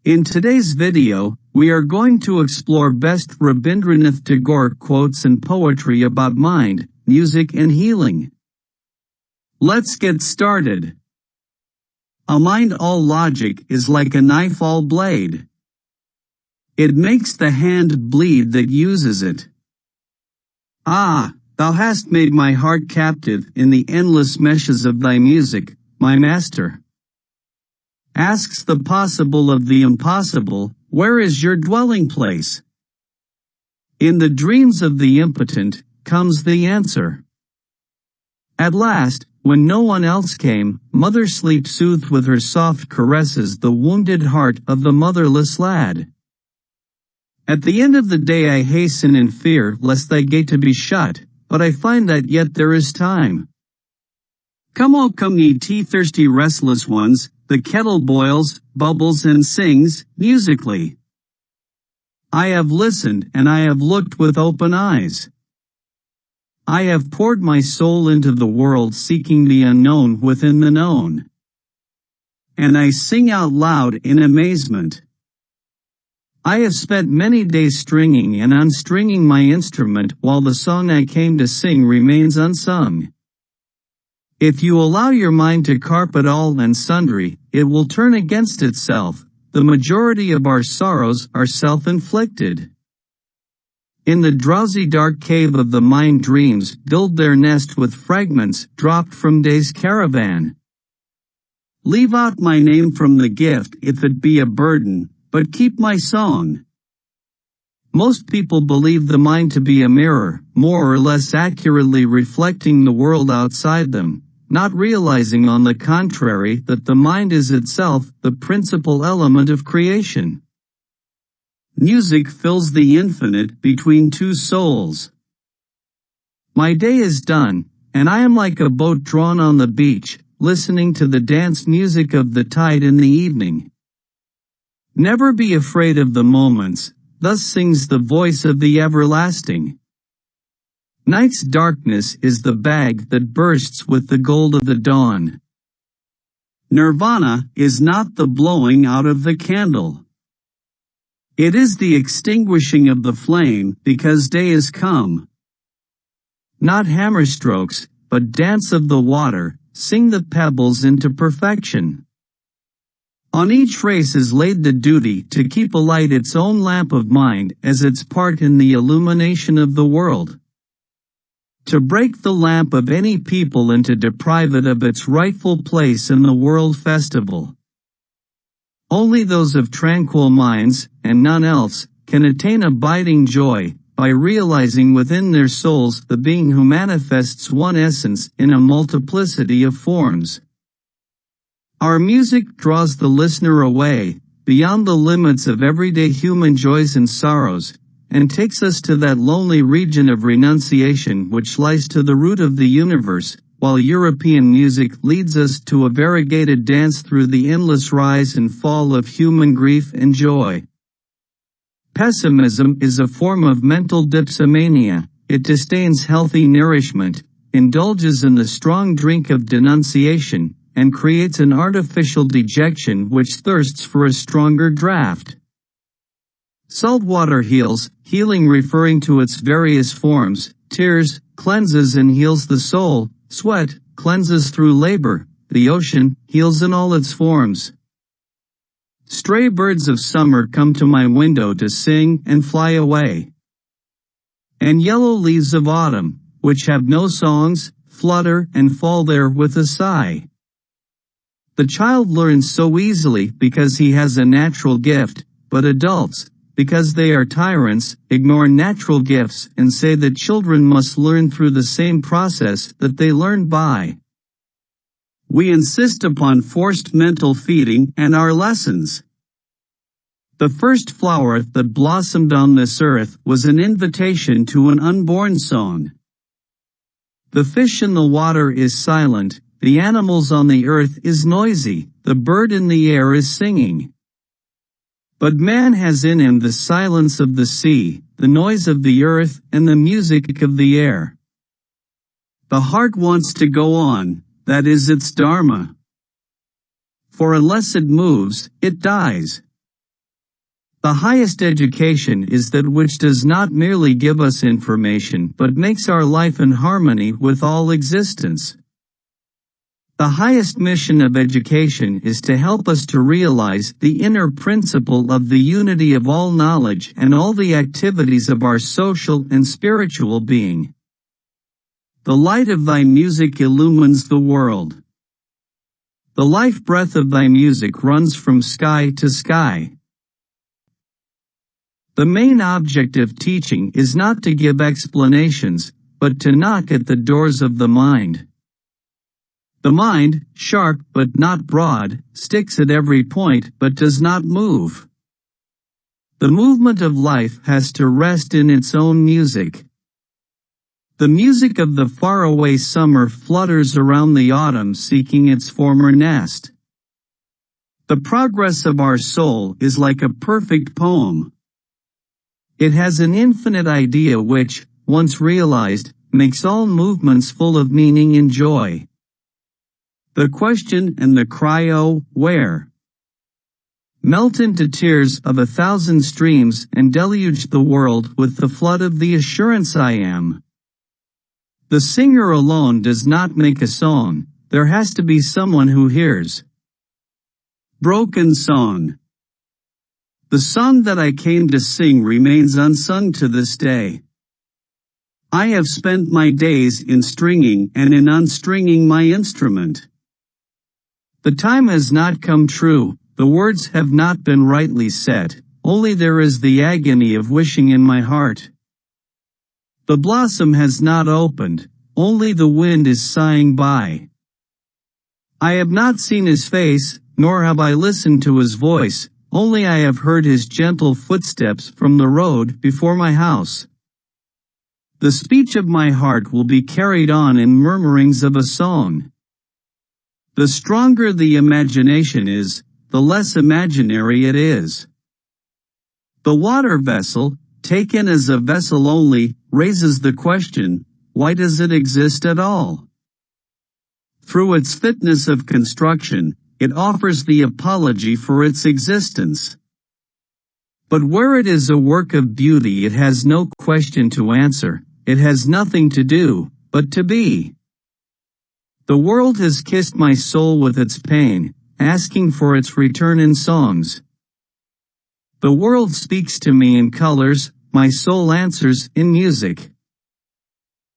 In today's video, we are going to explore best Rabindranath Tagore quotes and poetry about mind, music and healing. Let's get started. A mind all logic is like a knife all blade. It makes the hand bleed that uses it. Ah, thou hast made my heart captive in the endless meshes of thy music, my master. Asks the possible of the impossible, where is your dwelling place? In the dreams of the impotent, comes the answer. At last, when no one else came, Mother Sleep soothed with her soft caresses the wounded heart of the motherless lad. At the end of the day I hasten in fear lest thy gate to be shut, but I find that yet there is time. Come, O come ye tea-thirsty restless ones, the kettle boils, bubbles and sings, musically. I have listened and I have looked with open eyes. I have poured my soul into the world seeking the unknown within the known. And I sing out loud in amazement. I have spent many days stringing and unstringing my instrument while the song I came to sing remains unsung. If you allow your mind to carpet all and sundry, it will turn against itself. The majority of our sorrows are self-inflicted. In the drowsy dark cave of the mind dreams build their nest with fragments dropped from day's caravan. Leave out my name from the gift if it be a burden, but keep my song. Most people believe the mind to be a mirror, more or less accurately reflecting the world outside them, not realizing on the contrary that the mind is itself the principal element of creation. Music fills the infinite between two souls. My day is done, and I am like a boat drawn on the beach, listening to the dance music of the tide in the evening. Never be afraid of the moments, thus sings the voice of the everlasting. Night's darkness is the bag that bursts with the gold of the dawn. Nirvana is not the blowing out of the candle. It is the extinguishing of the flame because day is come. Not hammer strokes, but dance of the water, sing the pebbles into perfection. On each race is laid the duty to keep alight its own lamp of mind as its part in the illumination of the world. To break the lamp of any people and to deprive it of its rightful place in the world festival. Only those of tranquil minds, and none else, can attain abiding joy, by realizing within their souls the being who manifests one essence in a multiplicity of forms. Our music draws the listener away, beyond the limits of everyday human joys and sorrows, and takes us to that lonely region of renunciation which lies to the root of the universe, while European music leads us to a variegated dance through the endless rise and fall of human grief and joy. Pessimism is a form of mental dipsomania. It disdains healthy nourishment, indulges in the strong drink of denunciation, and creates an artificial dejection which thirsts for a stronger draught. Salt water heals, healing referring to its various forms. Tears cleanses and heals the soul. Sweat cleanses through labor. The ocean heals in all its forms. Stray birds of summer come to my window to sing and fly away. And yellow leaves of autumn, which have no songs, flutter and fall there with a sigh. The child learns so easily because he has a natural gift, but adults, because they are tyrants, ignore natural gifts and say that children must learn through the same process that they learned by. We insist upon forced mental feeding and our lessons. The first flower that blossomed on this earth was an invitation to an unborn song. The fish in the water is silent, the animals on the earth is noisy, the bird in the air is singing. But man has in him the silence of the sea, the noise of the earth, and the music of the air. The heart wants to go on, that is its dharma. For unless it moves, it dies. The highest education is that which does not merely give us information but makes our life in harmony with all existence. The highest mission of education is to help us to realize the inner principle of the unity of all knowledge and all the activities of our social and spiritual being. The light of thy music illumines the world. The life breath of thy music runs from sky to sky. The main object of teaching is not to give explanations, but to knock at the doors of the mind. The mind, sharp but not broad, sticks at every point but does not move. The movement of life has to rest in its own music. The music of the faraway summer flutters around the autumn seeking its former nest. The progress of our soul is like a perfect poem. It has an infinite idea which, once realized, makes all movements full of meaning and joy. The question and the cry, oh, where? Melt into tears of 1,000 streams and deluge the world with the flood of the assurance I am. The singer alone does not make a song, there has to be someone who hears. Broken song. The song that I came to sing remains unsung to this day. I have spent my days in stringing and in unstringing my instrument. The time has not come true, the words have not been rightly set, only there is the agony of wishing in my heart. The blossom has not opened, only the wind is sighing by. I have not seen his face, nor have I listened to his voice, only I have heard his gentle footsteps from the road before my house. The speech of my heart will be carried on in murmurings of a song. The stronger the imagination is, the less imaginary it is. The water vessel, taken as a vessel only, raises the question, why does it exist at all? Through its fitness of construction, it offers the apology for its existence. But where it is a work of beauty it has no question to answer, it has nothing to do, but to be. The world has kissed my soul with its pain, asking for its return in songs. The world speaks to me in colors, my soul answers in music.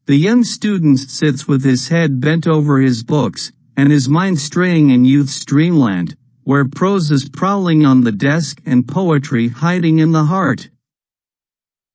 The young student sits with his head bent over his books, and his mind straying in youth's dreamland, where prose is prowling on the desk and poetry hiding in the heart.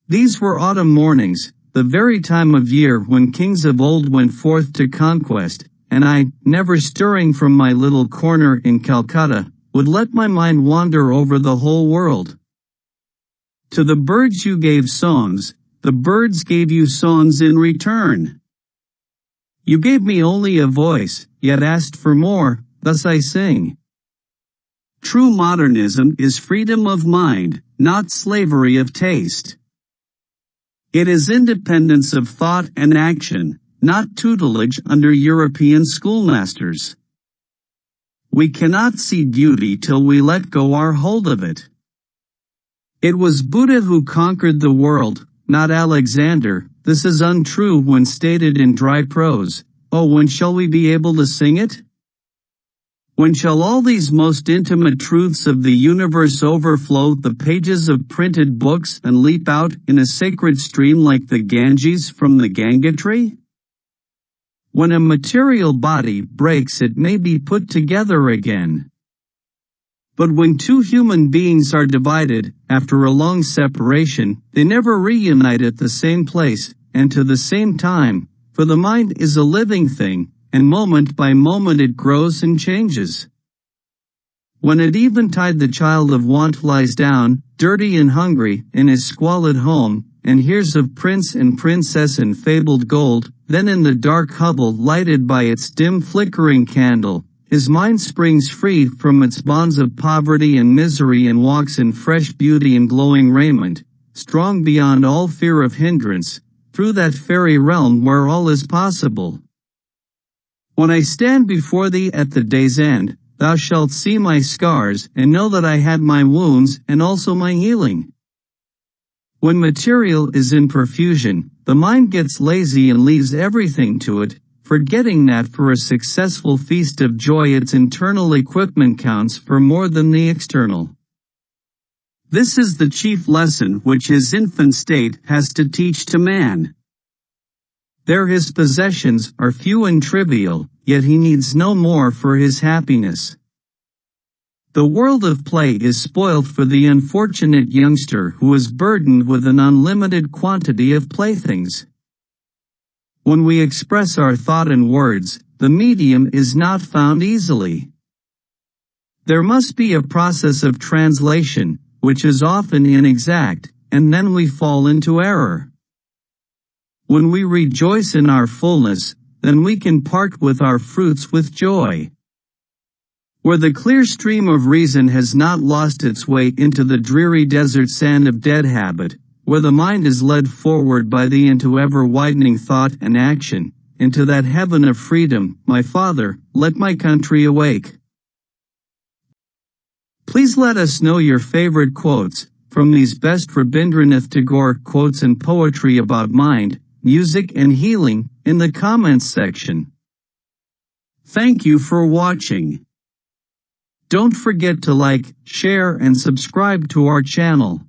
These were autumn mornings, the very time of year when kings of old went forth to conquest, and I, never stirring from my little corner in Calcutta, would let my mind wander over the whole world. To the birds you gave songs, the birds gave you songs in return. You gave me only a voice, yet asked for more, thus I sing. True modernism is freedom of mind, not slavery of taste. It is independence of thought and action, not tutelage under European schoolmasters. We cannot see beauty till we let go our hold of it. It was Buddha who conquered the world, not Alexander. This is untrue when stated in dry prose. Oh, when shall we be able to sing it? When shall all these most intimate truths of the universe overflow the pages of printed books and leap out in a sacred stream like the Ganges from the Ganga tree? When a material body breaks, it may be put together again. But when two human beings are divided, after a long separation, they never reunite at the same place, and to the same time, for the mind is a living thing, and moment by moment it grows and changes. When at eventide the child of want lies down, dirty and hungry, in his squalid home, and hears of prince and princess and fabled gold, then in the dark hovel lighted by its dim flickering candle, his mind springs free from its bonds of poverty and misery and walks in fresh beauty and glowing raiment, strong beyond all fear of hindrance, through that fairy realm where all is possible. When I stand before thee at the day's end, thou shalt see my scars and know that I had my wounds and also my healing. When material is in perfusion, the mind gets lazy and leaves everything to it, forgetting that for a successful feast of joy its internal equipment counts for more than the external. This is the chief lesson which his infant state has to teach to man. There his possessions are few and trivial, yet he needs no more for his happiness. The world of play is spoilt for the unfortunate youngster who is burdened with an unlimited quantity of playthings. When we express our thought in words, the medium is not found easily. There must be a process of translation, which is often inexact, and then we fall into error. When we rejoice in our fullness, then we can part with our fruits with joy. Where the clear stream of reason has not lost its way into the dreary desert sand of dead habit, where the mind is led forward by thee into ever-widening thought and action, into that heaven of freedom, my Father, let my country awake. Please let us know your favorite quotes from these best Rabindranath Tagore quotes and poetry about mind, music and healing in the comments section. Thank you for watching. Don't forget to like, share and subscribe to our channel.